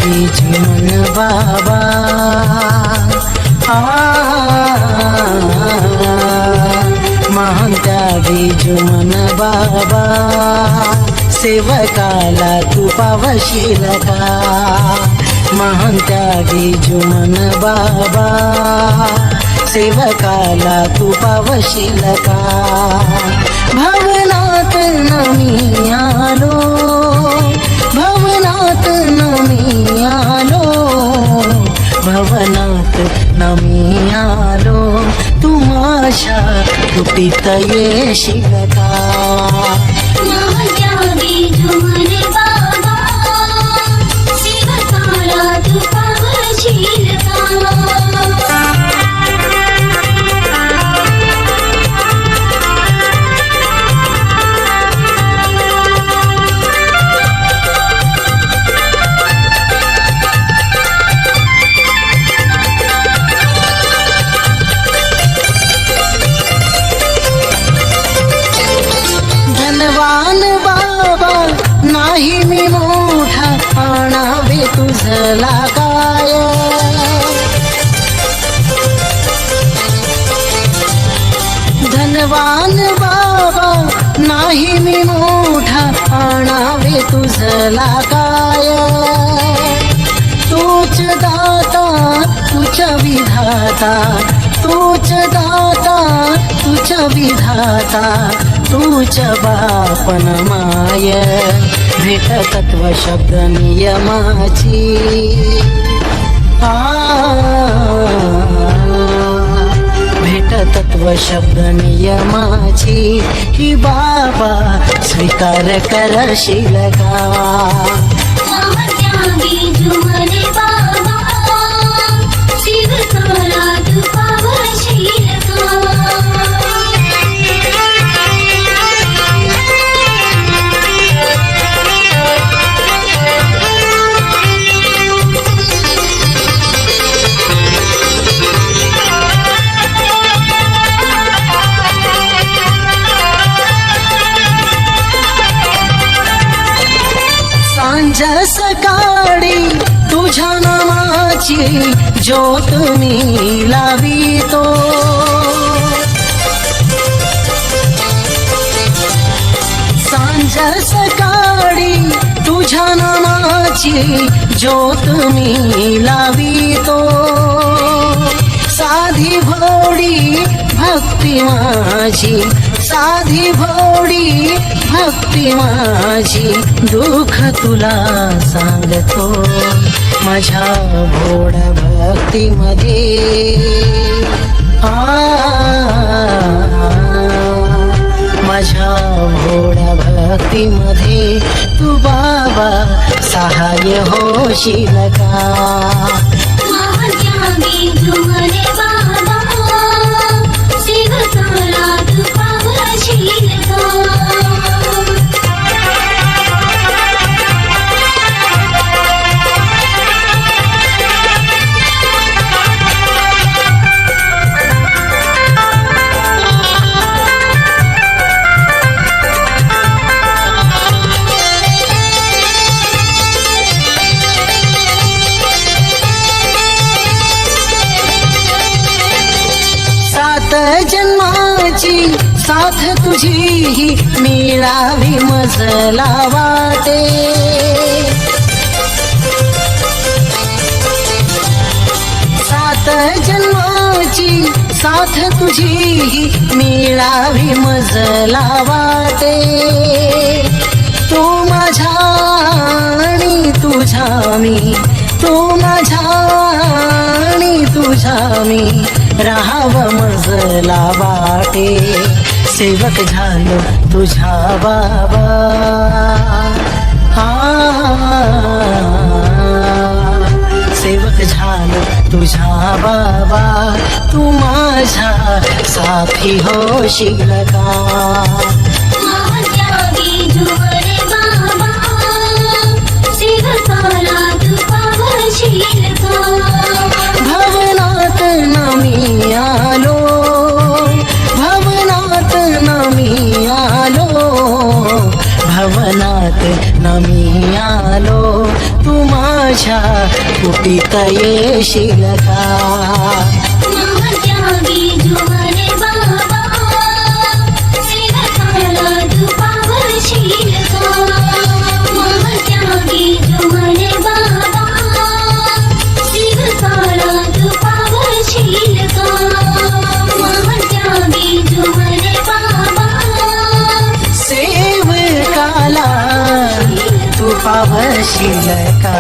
विजुमन बाबा महंत्या विजुमन बाबा सेवकाला तू पावशील का महंत्या विजुमन बाबा सेवकाला तू पावशील का भवनात नमी आलो भवनात नमी आलो भवनात नमी आलो तू माझ्या कुटीत येशील का महंत्या विजुमन बाबा सेवकाला तू पावशील का धनवान बाबा नाही मी मोठा आणावे तुझला काय धनवान बाबा नाही मी मोठा आणावे तुझला काय तूच दाता तुझ विधाता तूच दाता तुझ विधाता तूच बापन माय भेट तत्व शब्द नियमाची भेट तत्व शब्द नियमाची ही बाबा स्वीकार करशील का महंत्या विजुमन बाबा सेवकाला तू पावशील का सांज सकाळी तुझ्या नामाची ज्योत मी लावितो सांज सकाळी तुझ्या नामाची ज्योत मी लावितो साधी भोळी भक्ती माझी साधी भोळी भक्ती माझी दुःख तुला सांगतो माझ्या भोळ भक्तीमध्ये माझ्या भोळ भक्तीमध्ये तू बाबा सहाय्य होशील का महंत्या विजुमन बाबा सेवकाला तू पावशील का सात जन्माची साथ तुझी मिळावी मजला वाटे सात जन्माची साथ तुझी मिळावी मजला वाटे तू माझ्या आणि तुझ्या मी तू माझ्या आणि तुझ्या मी राहाव मजला वाटे सेवक झालो तुझ्या बाबा सेवक झालो तुझ्या बाबा तू माझ्या साथी होशील का महंत्या विजुमन बाबा सेवकाला तू पावशील का भवनात नमी आलो भवनात नमी आलो भवनात नमी आलो तू माझ्या माझ्या कुटीत येशील का महात्यागी जुमरे बाबा सेवकाला तू पावशील का महात्यागी जुमरे बाबा सेवकाला तू पावशील का महात्यागी जुमरे बाबा सेवकाला तू पावशील का